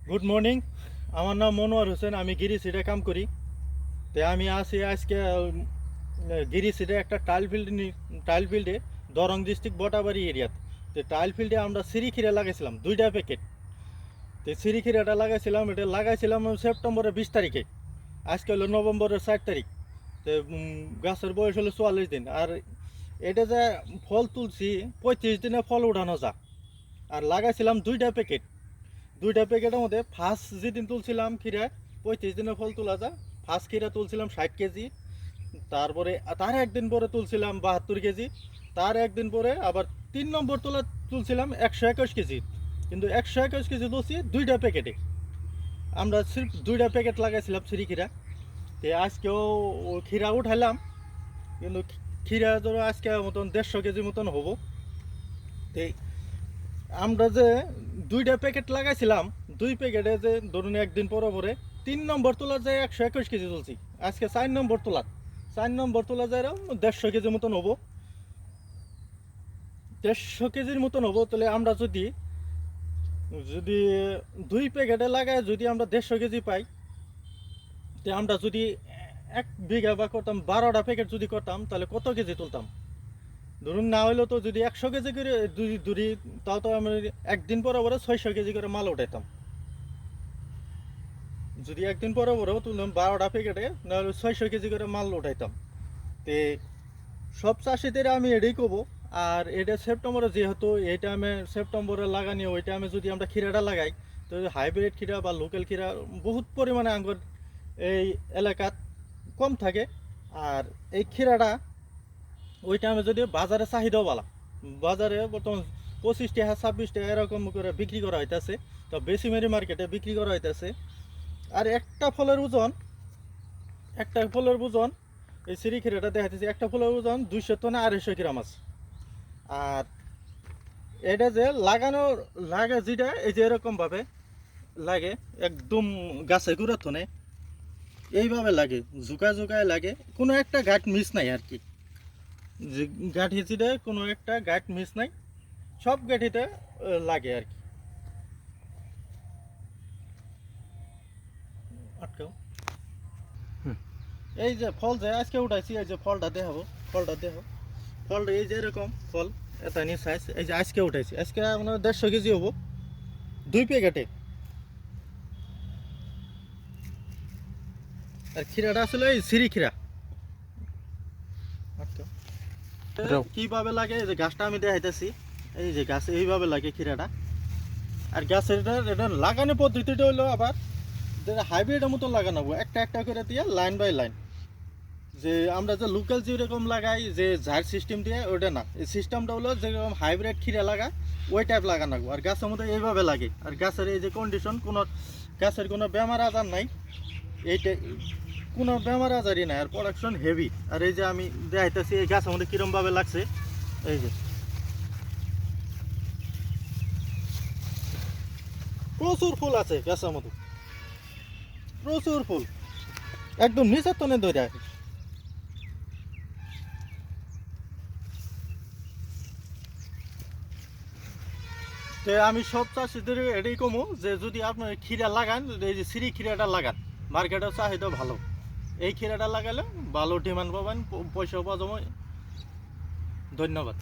Good morning. আমার নাম মনোয়ার হোসেন, আমি গিরি সিটে কাম করি। তো আমি আসি আজকে গিরি সিটে একটা টাইল ফিল্ডে দরং ডিস্ট্রিক্ট বটাবাড়ি এরিয়াতে। তো টাইল ফিল্ডে আমরা সিঁড়িখিরা লাগাইছিলাম 2টা প্যাকেট। তো সিঁড়িখিরাটা এটা লাগাইছিলাম সেপ্টেম্বরের 20 তারিখে। আজকে হলো নভেম্বরের 4 তারিখ। তো গাছের বয়স হলো 44 দিন। আর এটা যে ফল তুলছি 35 দিনে ফল উঠানো যা। আর লাগাইছিলাম 2টা প্যাকেটের মধ্যে ফার্স্ট যেদিন তুলছিলাম খিরা 35 দিনে ফল তোলা যা। ফার্স্ট খিরা তুলছিলাম 60 কেজি। তারপরে তার একদিন পরে তুলছিলাম 72 কেজি। তার একদিন পরে আবার 3 নম্বর তুলছিলাম 121 কেজি। কিন্তু 121 কেজি তুলছি 2টা প্যাকেটে। আমরা সির্ফ 2টা প্যাকেট লাগাইছিলাম সিঁড়ি খিরা। তো আজকেও খিরা উঠাইলাম, কিন্তু খিরা ধরো আজকে মতন 150 কেজি মতন হবো। তো আমরা যে 2টা প্যাকেট লাগাইছিলাম, 2 প্যাকেটে যে ধরুন একদিন পরে পরে 3 নম্বর তোলা যায় 121 কেজি তুলছি। আজকে 4 নম্বর তোলা যায় 150 কেজি মতন হবো। 150 কেজির মতন হবো। তাহলে আমরা যদি যদি 2 প্যাকেটে লাগায় যদি আমরা 150 কেজি পাই, তো আমরা যদি 1 বিঘা বা করতাম 12টা প্যাকেট যদি করতাম, তাহলে কত কেজি তুলতাম? ধরুন না হইলেও তো যদি 100 কেজি করে ধরি, তাও তো আমি একদিন পরে পরে 600 কেজি করে মাল উঠাইতাম। যদি একদিন পরে পরেও তুলতাম 12টা প্যাকেটে, নাহলে 600 কেজি করে মাল উঠাইতাম। তে সব চাষিদের আমি এটাই করবো। আর এটা সেপ্টেম্বরে, যেহেতু এই টাইমে সেপ্টেম্বরে লাগানি, ওই টাইমে যদি আমরা খিরাটা লাগাই, তো হাইব্রিড খিরা বা লোকাল খিরা বহুত পরিমাণে আঙ্গুর এই এলাকাত কম থাকে। আর এই খিরাটা ওই টাইমে যদি বাজারে চাহিদাও বালা, বাজারে বর্তমান 25 টাকা 26 টাকা এরকম করে বিক্রি করা হইতেছে। তো বেশি মেরি মার্কেটে বিক্রি করা হইতেছে। আর একটা ফলের ওজন এই সিঁড়িখিরাটা দেখাইতেছি, একটা ফলের ওজন 200 তো না 250 গ্রাম আছে। আর এটা যে লাগে যেটা এই যে এরকম ভাবে লাগে, একদম গাছে গুঁড়া থনে এইভাবে লাগে, ঝুঁকা ঝুঁকায় লাগে, কোনো একটা গাঁট মিস নাই আর কি। যে গাঁট হিচিতে কোনো একটা গাঁট মিস নাই, সব গাঁঠিতে লাগে আর কি। আটকাও। এই যে ফল যে আজকে উঠাইছি, এই যে ফলটা দেখাবো, ফলটা এই যে এরকম ফল, এটা নিয়ে সাইজ, এই যে আজকে উঠাইছি, আজকে মানে 150 কেজি হবো 2 প্যাকেটে। আর খিরাটা আসলে এই সিঁড়ি খিরা। কিভাবে লাগে এই যে গাছটা আমি দেখাইতেছি, এই যে গাছ এইভাবে লাগে খিরাটা। আর গাছের এটা লাগানো পদ্ধতিটা হইলো আবার যেটা হাইব্রিডের মতো লাগানো হবে, একটা একটা করে দিয়ে লাইন বাই লাইন। যে আমরা যে লোকাল যেরকম লাগাই যে ঝাড় সিস্টেম দিয়ে, ওইটা না। এই সিস্টেমটা হলো যেরকম হাইব্রিড খিরা লাগা, ওই টাইপ লাগানো। আর গাছের মধ্যে এইভাবে লাগে। আর গাছের এই যে কন্ডিশন, কোনো গাছের কোনো বেমার আজার নাই, এইটা কোনো বেমার আজারই নাই। আর প্রোডাকশন হেভি। আর এই যে আমি দেখাইতেছি এই গাছের মধ্যে কীরমভাবে লাগছে, এই যে প্রচুর ফুল আছে গাছের মধ্যে, প্রচুর ফুল, একদম নিচের তনে ধরে আছে। তো আমি সব চাষিদের এটাই কমু যে যদি আপনার খিরা লাগান, এই যে সিঁড়ি খিরাটা লাগান, মার্কেটের চাহিদা ভালো। এই খিরাটা লাগালে ভালো ডিমান্ড পাবেন, পয়সা পাওয়া যাবে। ধন্যবাদ।